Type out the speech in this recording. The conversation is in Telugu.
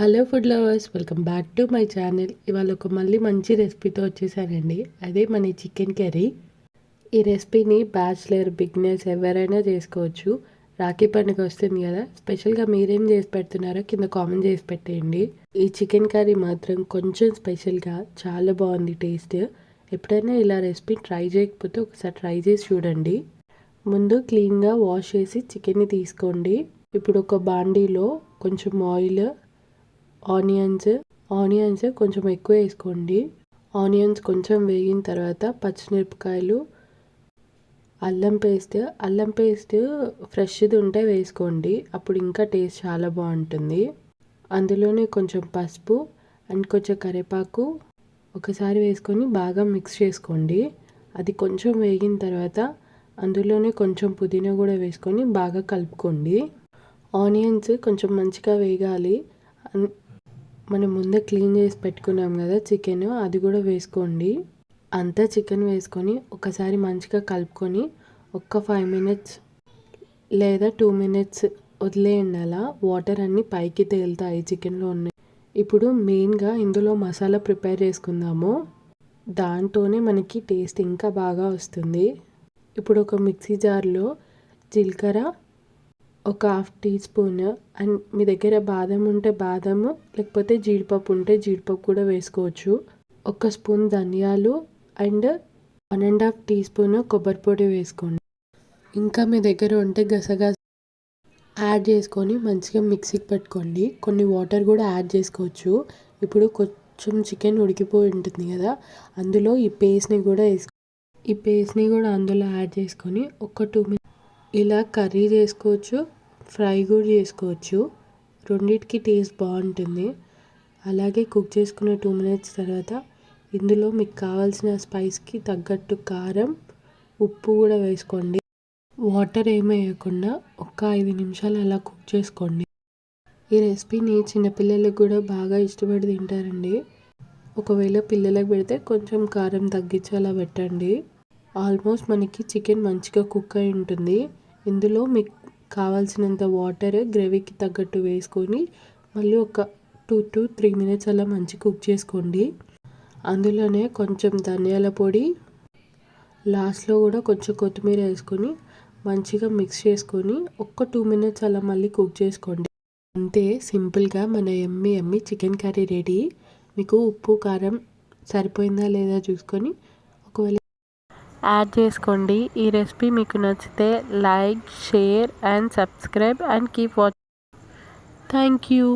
Hello food lovers, welcome back to my channel. ఇవాళ ఒక మళ్ళీ మంచి రెసిపీతో వచ్చేసానండి. అదే మన చికెన్ కర్రీ. ఈ రెసిపీని బ్యాచిలర్, బిగినర్స్ ఎవరైనా చేసుకోవచ్చు. రాఖీ పండుగ వస్తుంది కదా, స్పెషల్గా మీరేం చేసి పెడుతున్నారో కింద కామెంట్ చేసి పెట్టేయండి. ఈ చికెన్ కర్రీ మాత్రం కొంచెం స్పెషల్గా చాలా బాగుంది టేస్ట్. ఎప్పుడైనా ఇలా రెసిపీ ట్రై చేయకపోతే ఒకసారి ట్రై చేసి చూడండి. ముందు క్లీన్గా వాష్ చేసి చికెన్ని తీసుకోండి. ఇప్పుడు ఒక బాండీలో కొంచెం ఆయిల్, ఆనియన్స్ కొంచెం ఎక్కువ వేసుకోండి. ఆనియన్స్ కొంచెం వేగిన తర్వాత పచ్చిమిరపకాయలు, అల్లం పేస్ట్ ఫ్రెష్ది ఉంటే వేసుకోండి. అప్పుడు ఇంకా టేస్ట్ చాలా బాగుంటుంది. అందులోనే కొంచెం పసుపు అండ్ కొంచెం కరివేపాకు ఒకసారి వేసుకొని బాగా మిక్స్ చేసుకోండి. అది కొంచెం వేగిన తర్వాత అందులోనే కొంచెం పుదీనా కూడా వేసుకొని బాగా కలుపుకోండి. ఆనియన్స్ కొంచెం మంచిగా వేగాలి. మనం ముందే క్లీన్ చేసి పెట్టుకున్నాం కదా చికెన్, అది కూడా వేసుకోండి. అంతా చికెన్ వేసుకొని ఒకసారి మంచిగా కలుపుకొని ఒక్క 5 minutes లేదా 2 minutes వదిలేయండి. అలా వాటర్ అన్నీ పైకి తేలుతాయి చికెన్లో ఉన్నాయి. ఇప్పుడు మెయిన్గా ఇందులో మసాలా ప్రిపేర్ చేసుకుందాము. దాంతోనే మనకి టేస్ట్ ఇంకా బాగా వస్తుంది. ఇప్పుడు ఒక మిక్సీ జార్లో జీలకర్ర ఒక 1/2 teaspoon అండ్ మీ దగ్గర బాదం ఉంటే బాదము, లేకపోతే జీడిపప్పు ఉంటే జీడిపప్పు కూడా వేసుకోవచ్చు. 1 స్పూన్ ధనియాలు అండ్ 1.5 teaspoon కొబ్బరి పొడి వేసుకోండి. ఇంకా మీ దగ్గర ఉంటే గసగస యాడ్ చేసుకొని మంచిగా మిక్సీకి పెట్టుకోండి. కొన్ని వాటర్ కూడా యాడ్ చేసుకోవచ్చు. ఇప్పుడు కొంచెం చికెన్ ఉడికిపోయి ఉంటుంది కదా, అందులో ఈ పేస్ట్ని కూడా అందులో యాడ్ చేసుకొని ఒక 2 minutes ఇలా కర్రీ చేసుకోవచ్చు, ఫ్రై కూడా చేసుకోవచ్చు. రెండింటికి టేస్ట్ బాగుంటుంది. అలాగే కుక్ చేసుకున్న 2 minutes తర్వాత ఇందులో మీకు కావాల్సిన స్పైస్కి తగ్గట్టు కారం, ఉప్పు కూడా వేసుకోండి. వాటర్ ఏమి వేయకుండా ఒక 5 నిమిషాలు అలా కుక్ చేసుకోండి. ఈ రెసిపీని చిన్నపిల్లలకు కూడా బాగా ఇష్టపడి తింటారండి. ఒకవేళ పిల్లలకు పెడితే కొంచెం కారం తగ్గించి అలా పెట్టండి. ఆల్మోస్ట్ మనకి చికెన్ మంచిగా కుక్ అయి ఉంటుంది. ఇందులో మీకు కావాల్సినంత వాటర్ గ్రేవీకి తగ్గట్టు వేసుకొని మళ్ళీ ఒక 2 to 3 minutes అలా మంచిగా కుక్ చేసుకోండి. అందులోనే కొంచెం ధనియాల పొడి, లాస్ట్లో కూడా కొంచెం కొత్తిమీర వేసుకొని మంచిగా మిక్స్ చేసుకొని ఒక 2 minutes అలా మళ్ళీ కుక్ చేసుకోండి. అంతే, సింపుల్గా మన ఎమ్మి చికెన్ కర్రీ రెడీ. మీకు ఉప్పు కారం సరిపోయిందా లేదా చూసుకొని ఒకవేళ యాడ్ చేసుకోండి. ఈ రెసిపీ మీకు నచ్చితే like, share and subscribe and keep watching. Thank you.